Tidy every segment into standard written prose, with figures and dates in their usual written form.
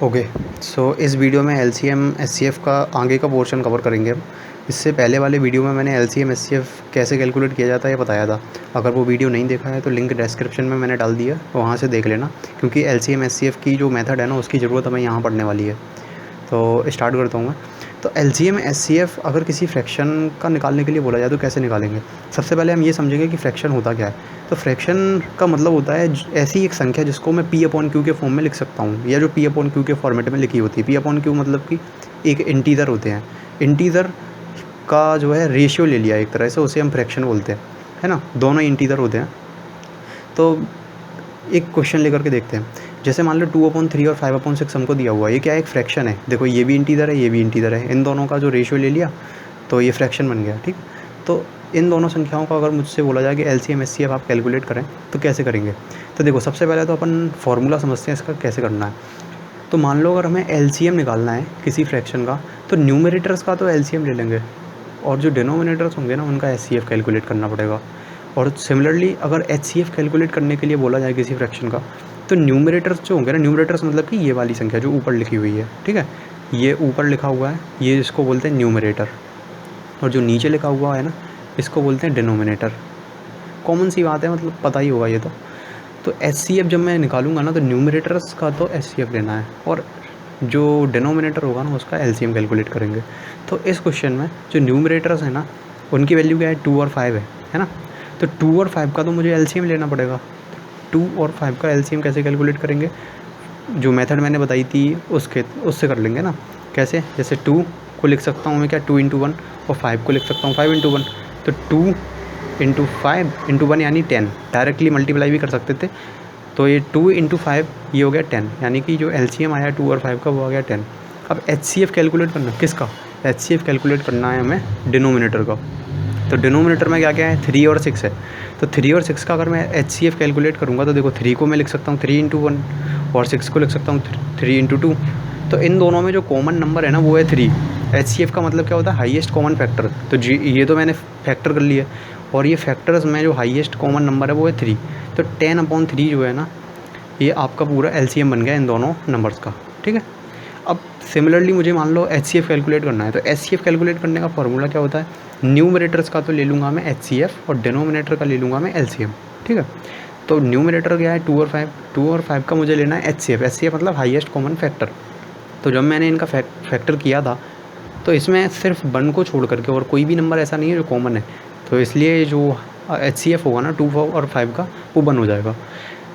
Okay. सो इस video में LCM HCF का आगे का पोर्शन कवर करेंगे हम। इससे पहले वाले वीडियो में मैंने एलसीएम एचसीएफ कैसे कैलकुलेट किया जाता है ये बताया था। अगर वो वीडियो नहीं देखा है तो लिंक डिस्क्रिप्शन में मैंने डाल दिया, वहाँ से देख लेना, क्योंकि एलसीएम एचसीएफ की जो मेथड है ना उसकी ज़रूरत हमें यहाँ पड़ने वाली है। तो स्टार्ट करता हूँ मैं। तो एलसीएम एचसीएफ अगर किसी फ्रैक्शन का निकालने के लिए बोला जाए तो कैसे निकालेंगे। सबसे पहले हम ये समझेंगे कि फ्रैक्शन होता क्या है। तो फ्रैक्शन का मतलब होता है ऐसी एक संख्या जिसको मैं पी अपॉन क्यू के फॉर्म में लिख सकता हूँ, या जो पी अपॉन क्यू के फॉर्मेट में लिखी होती है। पी अपॉन क्यू मतलब कि एक इंटीजर होते हैं, इंटीजर का जो है रेशियो ले लिया एक तरह से, उसे हम फ्रैक्शन बोलते हैं, है ना। दोनों इंटीजर होते हैं। तो एक क्वेश्चन लेकर के देखते हैं। जैसे मान लो 2/3 और 5/6 हमको दिया हुआ है। ये क्या है, एक फ्रैक्शन है। देखो ये भी इंटीजर है, ये भी इंटीजर है, इन दोनों का जो रेशियो ले लिया तो ये फ्रैक्शन बन गया, ठीक। तो इन दोनों संख्याओं का अगर मुझसे बोला जाए कि एलसीएम एचसीएफ आप कैलकुलेट करें तो कैसे करेंगे। तो देखो सबसे पहले तो अपन फार्मूला समझते हैं इसका कैसे करना है। तो मान लो अगर हमें एलसीएम निकालना है किसी फ्रैक्शन का, तो न्यूमरेटर्स का तो एलसीएम ले लेंगे, और जो डिनोमिनेटर्स होंगे ना उनका एचसीएफ कैलकुलेट करना पड़ेगा। और सिमिलरली अगर एचसीएफ कैलकुलेट करने के लिए बोला जाए किसी फ्रैक्शन का, तो न्यूमरेटर्स जो होंगे ना, न्यूमरेटर्स मतलब कि ये वाली संख्या जो ऊपर लिखी हुई है, ठीक है, ये ऊपर लिखा हुआ है, ये इसको बोलते हैं न्यूमरेटर। और जो नीचे लिखा हुआ है ना, इसको बोलते हैं डिनोमिनेटर। कॉमन सी बात है, मतलब पता ही होगा ये तो एचसीएफ जब मैं निकालूंगा ना तो न्यूमरेटर्स का तो एचसीएफ लेना है, और जो डिनोमिनेटर होगा ना उसका एलसीएम कैलकुलेट करेंगे। तो इस क्वेश्चन में जो न्यूमरेटर्स है ना उनकी वैल्यू क्या है, 2 और 5 है ना। तो 2 और 5 का तो मुझे एलसीएम लेना पड़ेगा। 2 और 5 का एलसीएम कैसे कैलकुलेट करेंगे, जो मेथड मैंने बताई थी उससे कर लेंगे ना। कैसे, जैसे 2 को लिख सकता हूँ मैं क्या, 2 × 1, और 5 को लिख सकता हूँ 5 × 1। तो 2 × 5 × 1 यानी 10, डायरेक्टली मल्टीप्लाई भी कर सकते थे। तो ये 2 × 5 ये हो गया 10, यानी कि जो एलसीएम आया 2 और 5 का वो आ गया 10। अब एचसीएफ कैलकुलेट करना किसका, एचसीएफ कैलकुलेट करना है हमें डिनोमिनेटर का। तो डिनोमिनेटर में क्या क्या है, 3 और 6 है। तो 3 और 6 का अगर मैं एचसीएफ कैलकुलेट करूँगा तो देखो 3 को मैं लिख सकता हूँ 3 × 1, और 6 को लिख सकता हूँ 3 × 2। तो इन दोनों में जो कॉमन नंबर है ना वो है 3। एचसीएफ का मतलब क्या होता है, हाईएस्ट कॉमन फैक्टर। तो जी ये तो मैंने फैक्टर कर लिया, और ये फैक्टर्स में जो हाईएस्ट कॉमन नंबर है वो है 3। तो 10/3 जो है ना, ये आपका पूरा एलसीएम बन गया इन दोनों नंबर्स का, ठीक है। अब सिमिलरली मुझे मान लो एचसीएफ कैलकुलेट करना है, तो एचसीएफ कैलकुलेट करने का फॉर्मूला क्या होता है, न्यूमरेटर्स का तो ले लूँगा मैं एचसीएफ, और डिनोमिनेटर का ले लूँगा मैं एलसीएम, ठीक है। तो न्यूमरेटर क्या है 2 और 5, 2 और 5 का मुझे लेना है एचसीएफ। एचसीएफ मतलब हाईएस्ट कॉमन फैक्टर। तो जब मैंने इनका फैक्टर किया था तो इसमें सिर्फ 1 को छोड़ करके और कोई भी नंबर ऐसा नहीं है जो कॉमन है, तो इसलिए जो एचसीएफ होगा ना 2 और 5 का वो 1 हो जाएगा।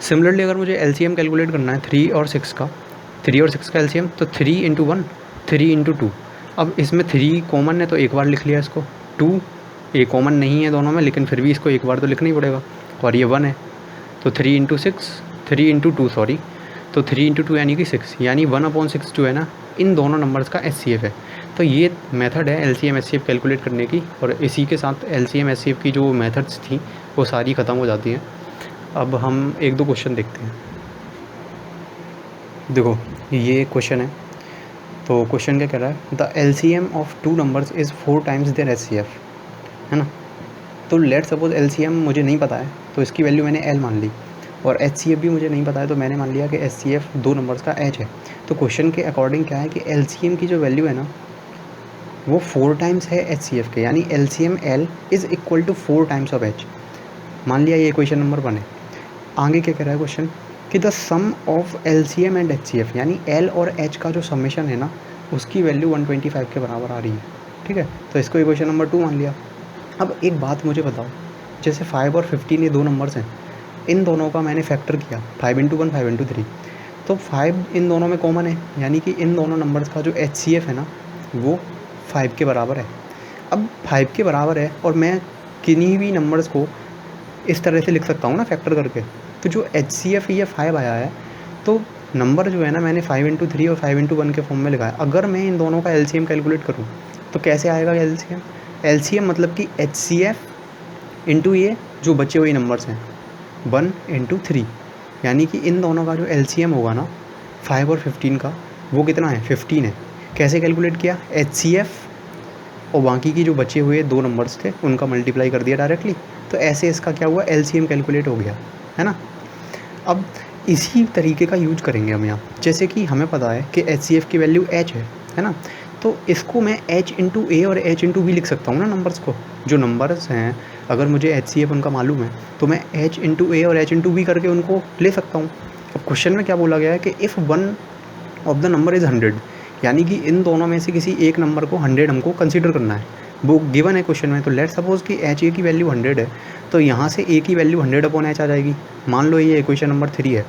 सिमिलरली अगर मुझे एलसीएम कैलकुलेट करना है 3 और 6 का, 3 और 6 का एलसीएम, तो 3 × 1, 3 × 2। अब इसमें 3 कॉमन है तो एक बार लिख लिया इसको। 2 ये कॉमन नहीं है दोनों में, लेकिन फिर भी इसको एक बार तो लिखना ही पड़ेगा, और ये 1 है। तो 3 × 6, 3 × 2 सॉरी, तो 3 × 2 यानी कि 6, यानी 1/6 जो है ना इन दोनों नंबर्स का एचसीएफ है। तो ये मेथड है एलसीएम एचसीएफ कैलकुलेट करने की, और इसी के साथ एलसीएम एचसीएफ की जो मेथड्स थी वो सारी ख़त्म हो जाती हैं। अब हम 1-2 क्वेश्चन देखते हैं। देखो ये क्वेश्चन है, तो क्वेश्चन क्या कह रहा है, the LCM of 2 numbers is 4 times their HCF, है ना। तो लेट सपोज एलसीएम मुझे नहीं पता है तो इसकी वैल्यू मैंने एल मान ली, और एचसीएफ भी मुझे नहीं पता है तो मैंने मान लिया कि एचसीएफ 2 नंबर्स का एच है। तो क्वेश्चन के अकॉर्डिंग क्या है कि एलसीएम की जो वैल्यू है ना वो 4 टाइम्स है एचसीएफ के, यानी LCM L is equal to 4 times of H. मान लिया ये क्वेश्चन नंबर 1 है। आगे क्या कह रहा है क्वेश्चन कि the sum of LCM and HCF, यानी एल और एच का जो समेशन है ना उसकी वैल्यू 125 के बराबर आ रही है, ठीक है। तो इसको क्वेश्चन नंबर 2 मान लिया। अब एक बात मुझे बताओ, जैसे 5 और 15 ये 2 नंबर्स हैं, इन दोनों का मैंने फैक्टर किया 5 × 1, 5 × 3, तो 5 इन दोनों में कॉमन है, यानी कि इन दोनों नंबर्स का जो एचसीएफ है ना वो 5 के बराबर है। अब 5 के बराबर है और मैं किन्हीं भी नंबर्स को इस तरह से लिख सकता हूँ ना फैक्टर करके, तो जो एचसीएफ ये 5 आया है, तो नंबर जो है ना मैंने 5 × 3 और 5 × 1 के फॉर्म में लिखा है। अगर मैं इन दोनों का एलसीएम कैलकुलेट करूँ तो कैसे आएगा एलसीएम, एलसीएम मतलब कि एचसीएफ इंटू ये जो बचे हुए नंबर्स हैं 1 × 3, यानी कि इन दोनों का जो एलसीएम होगा ना 5 और 15 का वो कितना है, 15 है। कैसे कैलकुलेट किया, एचसीएफ और बाकी की जो बचे हुए 2 नंबर्स थे उनका मल्टीप्लाई कर दिया डायरेक्टली, तो ऐसे इसका क्या हुआ एलसीएम कैलकुलेट हो गया, है ना। अब इसी तरीके का यूज करेंगे हम यहाँ। जैसे कि हमें पता है कि HCF की वैल्यू h है ना, तो इसको मैं h इंटू ए और h इंटू बी लिख सकता हूँ ना नंबर्स को। जो नंबर्स हैं अगर मुझे HCF उनका मालूम है तो मैं h इंटू ए और h इंटू बी करके उनको ले सकता हूँ। अब क्वेश्चन में क्या बोला गया है कि if one of the number is 100, यानी कि इन दोनों में से किसी एक नंबर को 100 हमको कंसिडर करना है, वो गिवन है क्वेश्चन में। तो लेट सपोज कि एच ए की वैल्यू 100 है, तो यहाँ से ए की वैल्यू 100 अपॉन एच आ जाएगी। मान लो ये इक्वेशन नंबर 3 है।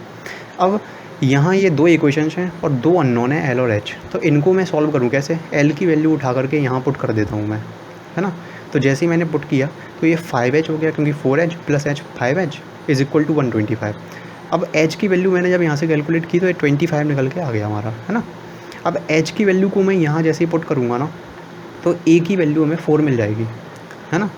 अब यहाँ ये दो इक्वेशंस हैं और दो अननोन है एल और एच, तो इनको मैं सॉल्व करूँ कैसे? एल की वैल्यू उठा करके यहाँ पुट कर देता हूँ मैं, है ना। तो जैसे ही मैंने पुट किया तो ये 5h हो गया, क्योंकि 4h plus h 5h is equal to 125। अब h की वैल्यू मैंने जब यहाँ से कैलकुलेट की तो ये 25 निकल के आ गया हमारा, है ना। अब h की वैल्यू को मैं यहाँ जैसे ही पुट करूँगा ना, तो a की वैल्यू हमें 4 मिल जाएगी, है ना।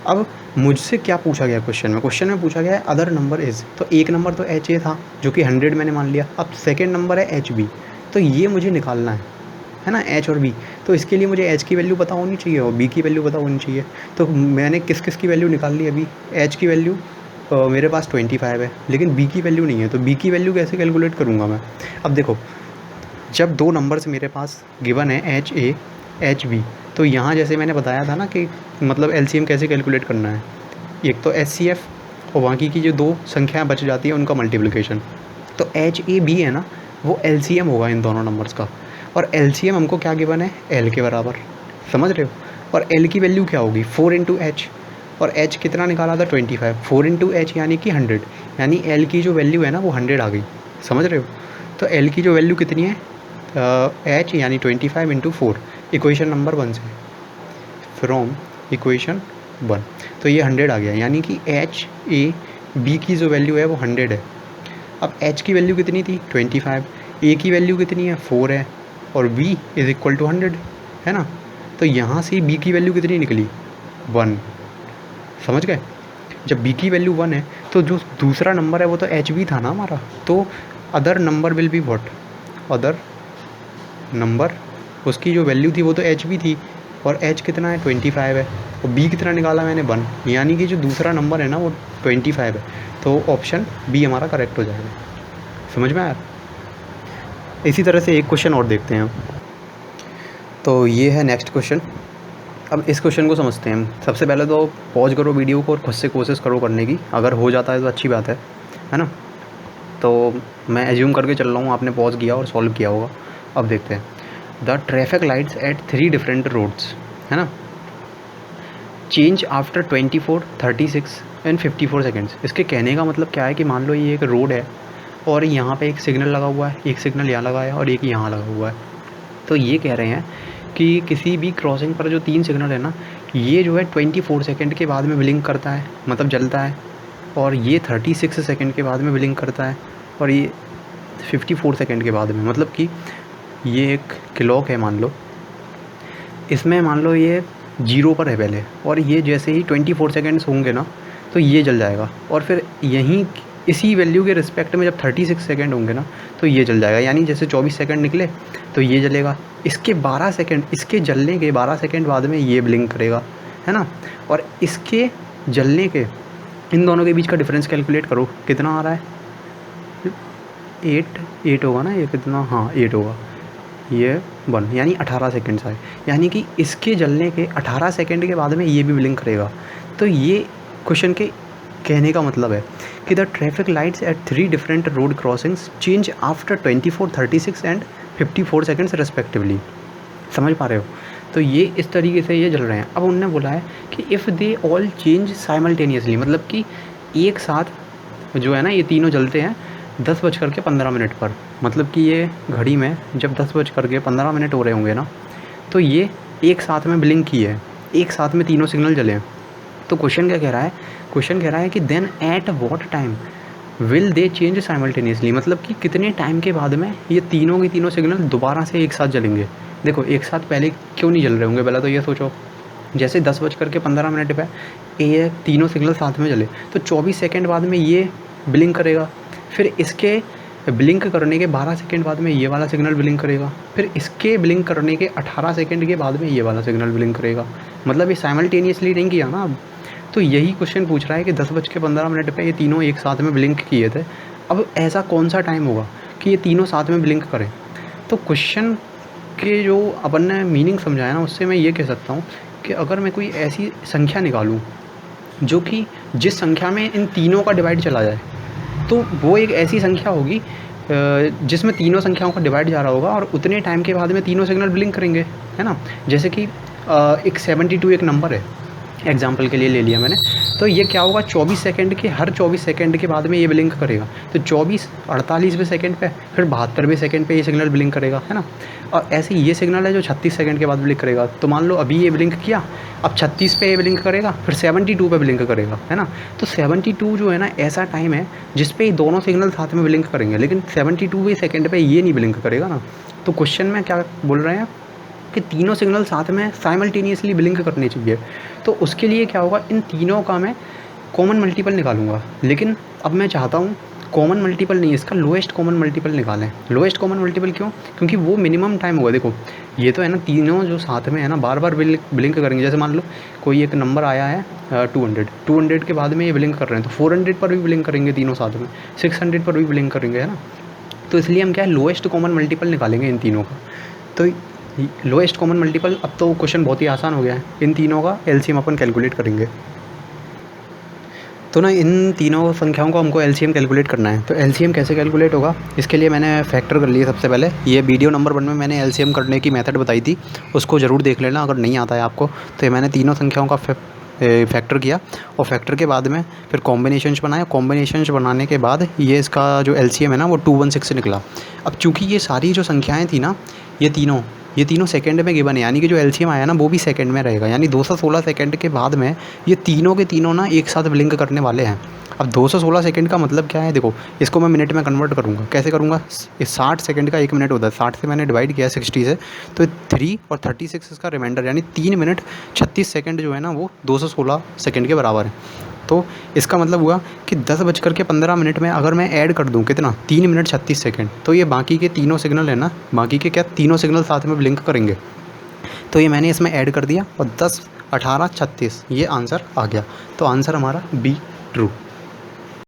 अब मुझसे क्या पूछा गया क्वेश्चन में पूछा गया है अदर नंबर इज़, तो एक नंबर तो एच ए था जो कि 100 मैंने मान लिया। अब सेकेंड नंबर है एच बी, तो ये मुझे निकालना है ना, एच और बी। तो इसके लिए मुझे एच की वैल्यू पता होनी चाहिए और बी की वैल्यू पता होनी चाहिए। तो मैंने किस किस की वैल्यू निकाल ली अभी? एच की वैल्यू मेरे पास 25 है, लेकिन बी की वैल्यू नहीं है, तो बी की वैल्यू कैसे कैलकुलेट करूँगा मैं? अब देखो, जब दो नंबर्स मेरे पास गिवन है एच ए एच बी, तो यहाँ जैसे मैंने बताया था ना कि मतलब एलसीएम कैसे कैलकुलेट करना है। एक तो HCF और बाकी की जो दो संख्याएं बच जाती हैं उनका मल्टीप्लिकेशन। तो एच ए बी है ना, वो एलसीएम होगा इन दोनों नंबर्स का। और एलसीएम हमको क्या गिवन है? एल के बराबर, समझ रहे हो। और एल की वैल्यू क्या होगी? 4 इंटू एच, और एच कितना निकाला था? 25। 4 इंटू एच यानी कि 100, यानी एल की जो वैल्यू है ना वो 100 आ गई, समझ रहे हो। तो एल की जो वैल्यू कितनी है? एच यानी 25 इंटू 4, इक्वेशन नंबर 1 से, फ्रॉम इक्वेशन 1। तो ये 100 आ गया, यानी कि एच ए बी की जो वैल्यू है वो 100 है। अब एच की वैल्यू कितनी थी? 25। ए की वैल्यू कितनी है? 4 है, और बी इज़ इक्वल टू 100, है ना। तो यहाँ से बी की वैल्यू कितनी निकली? 1, समझ गए। जब बी की वैल्यू 1 है तो जो दूसरा नंबर है वो तो एच बी था ना हमारा, तो other number will be what? Other number, उसकी जो वैल्यू थी वो तो एच बी थी, और एच कितना है? 25 है, और बी कितना निकाला मैंने? 1, यानी कि जो दूसरा नंबर है ना वो 25 है। तो ऑप्शन बी हमारा करेक्ट हो जाएगा। समझ में आया? इसी तरह से एक क्वेश्चन और देखते हैं। तो ये है नेक्स्ट क्वेश्चन। अब इस क्वेश्चन को समझते हैं। सबसे पहले तो पॉज करो वीडियो को और खुद से कोशिश करो करने की, अगर हो जाता है तो अच्छी बात है ना। तो मैं एज्यूम करके चल रहा हूँ आपने पॉज किया और सॉल्व किया होगा। अब देखते हैं। The traffic lights at 3 different roads, है ना, चेंज आफ्टर 24, 36 एंड 54 सेकेंड्स। इसके कहने का मतलब क्या है कि मान लो ये एक रोड है और यहाँ पे एक सिग्नल लगा हुआ है, एक सिग्नल यहाँ लगा है और एक यहाँ लगा हुआ है। तो ये कह रहे हैं कि किसी भी क्रॉसिंग पर जो 3 सिग्नल है ना, ये जो है 24 सेकेंड के बाद में ब्लिंक करता है, मतलब जलता है, और ये 36 सेकेंड के बाद में ब्लिंक करता है, और ये 54 सेकेंड के बाद में। मतलब कि ये एक क्लॉक है मान लो, इसमें मान लो ये 0 पर है पहले, और ये जैसे ही 24 सेकेंड्स होंगे ना तो ये जल जाएगा, और फिर यहीं इसी वैल्यू के रिस्पेक्ट में जब 36 सेकेंड होंगे ना तो ये जल जाएगा। यानी जैसे 24 सेकेंड निकले तो ये जलेगा, इसके 12 सेकेंड, इसके जलने के 12 सेकेंड बाद में ये ब्लिंक करेगा, है ना। और इसके जलने के इन दोनों के बीच का डिफरेंस कैलकुलेट करो, कितना आ रहा है? 8 होगा ना, ये कितना? हाँ 8 होगा, ये 1, यानी 18 सेकेंड्स आए। यानी कि इसके जलने के 18 सेकेंड के बाद में ये भी ब्लिंक करेगा। तो ये क्वेश्चन के कहने का मतलब है कि the traffic lights at 3 different road crossings change after 24, 36 and 54 seconds respectively. समझ पा रहे हो? तो ये इस तरीके से ये जल रहे हैं। अब उन्होंने बोला है कि if they all change simultaneously, मतलब कि एक साथ जो है ना ये तीनों जलते हैं 10:15 पर। मतलब कि ये घड़ी में जब 10:15 हो रहे होंगे ना तो ये एक साथ में ब्लिंक किए हैं, एक साथ में तीनों सिग्नल जले हैं। तो क्वेश्चन क्या कह रहा है? क्वेश्चन कह रहा है कि then at what time will they change simultaneously, मतलब कि कितने टाइम के बाद में ये तीनों के तीनों सिग्नल दोबारा से एक साथ जलेंगे। देखो एक साथ पहले क्यों नहीं जल रहे होंगे, पहले तो ये सोचो। जैसे 10:15 पे ये तीनों सिग्नल साथ में जले तो 24 सेकेंड बाद में ये ब्लिंक करेगा, फिर इसके ब्लिंक करने के 12 सेकेंड बाद में ये वाला सिग्नल ब्लिंक करेगा, फिर इसके ब्लिंक करने के 18 सेकेंड के बाद में ये वाला सिग्नल ब्लिंक करेगा। मतलब ये साइमल्टेनियसली नहीं किया ना अब। तो यही क्वेश्चन पूछ रहा है कि 10:15 पे ये तीनों एक साथ में ब्लिंक किए थे, अब ऐसा कौन सा टाइम होगा कि ये तीनों साथ में ब्लिंक करें? तो क्वेश्चन के जो अपन ने मीनिंग समझाया ना, उससे मैं ये कह सकता हूँ कि अगर मैं कोई ऐसी संख्या निकालूँ जो कि जिस संख्या में इन तीनों का डिवाइड चला जाए, तो वो एक ऐसी संख्या होगी जिसमें तीनों संख्याओं का डिवाइड जा रहा होगा और उतने टाइम के बाद में तीनों सिग्नल ब्लिंक करेंगे, है ना? जैसे कि एक 72 एक नंबर है, एग्जाम्पल के लिए ले लिया मैंने। तो ये क्या होगा, 24 सेकंड के, हर 24 सेकंड के बाद में ये ब्लिंक करेगा। तो 24 48वें सेकंड पे, फिर 72वें सेकंड पे ये सिग्नल ब्लिंक करेगा, है ना? और ऐसे ये सिग्नल है जो 36 सेकंड के बाद ब्लिंक करेगा। तो मान लो अभी ये ब्लिंक किया, अब 36 पे ये ब्लिंक करेगा, फिर 72 पे ब्लिंक करेगा, है ना? तो 72 जो है ना, ऐसा टाइम है जिस पे ये दोनों सिग्नल साथ में ब्लिंक करेंगे, लेकिन 72वें सेकंड पे ये नहीं ब्लिंक करेगा ना। तो क्वेश्चन में क्या बोल रहे हैं कि तीनों सिग्नल साथ में साइमल्टेनियसली ब्लिंक करने चाहिए। तो उसके लिए क्या होगा, इन तीनों का मैं कॉमन मल्टीपल निकालूंगा। लेकिन अब मैं चाहता हूँ कॉमन मल्टीपल नहीं, इसका लोएस्ट कॉमन मल्टीपल निकालें। लोएस्ट कॉमन मल्टीपल क्यों? क्योंकि वो मिनिमम टाइम होगा। देखो ये तो है ना, तीनों जो साथ में है ना, बार बार ब्लिंक करेंगे। जैसे मान लो कोई एक नंबर आया है 200 के बाद में ये ब्लिंक कर रहे हैं, तो 400 पर भी ब्लिंक करेंगे तीनों साथ में, 600 पर भी ब्लिंक करेंगे, है ना? तो इसलिए हम क्या है, लोएस्ट कॉमन मल्टीपल निकालेंगे इन तीनों का। तो लोएस्ट कॉमन मल्टीपल, अब तो क्वेश्चन बहुत ही आसान हो गया है। इन तीनों का एलसीएम अपन कैलकुलेट करेंगे। तो ना इन तीनों संख्याओं को हमको एलसीएम कैलकुलेट करना है। तो एलसीएम कैसे कैलकुलेट होगा, इसके लिए मैंने फैक्टर कर लिया। सबसे पहले ये वीडियो नंबर 1 में मैंने एलसीएम करने की मेथड बताई थी, उसको ज़रूर देख लेना अगर नहीं आता है आपको। तो ये मैंने तीनों संख्याओं का फैक्टर किया और फैक्टर के बाद में फिर कॉम्बिनेशंस बनाए। कॉम्बिनेशंस बनाने के बाद ये इसका जो एलसीएम है ना, वो 216 निकला। अब चूँकि ये सारी जो संख्याएँ थी ना, ये तीनों सेकंड में गिवन है, यानी कि जो एलसीएम आया ना वो भी सेकंड में रहेगा। यानी 216 सेकंड के बाद में ये तीनों के तीनों ना एक साथ ब्लिंक करने वाले हैं। अब 216 सेकंड का मतलब क्या है, देखो इसको मैं मिनट में कन्वर्ट करूँगा। कैसे करूँगा, 60 सेकंड का 1 मिनट होता है, 60 से मैंने डिवाइड किया 60 से, तो 3 और 36 इसका रिमाइंडर, यानी 3 मिनट 36 सेकंड जो है ना, वो 216 सेकंड के बराबर है। तो इसका मतलब हुआ कि 10:15 में अगर मैं ऐड कर दूं कितना, 3 मिनट 36 सेकंड, तो ये बाकी के तीनों सिग्नल है ना, बाकी के क्या तीनों सिग्नल साथ में ब्लिंक करेंगे। तो ये मैंने इसमें ऐड कर दिया और 10, 18, 36 ये आंसर आ गया। तो आंसर हमारा बी ट्रू।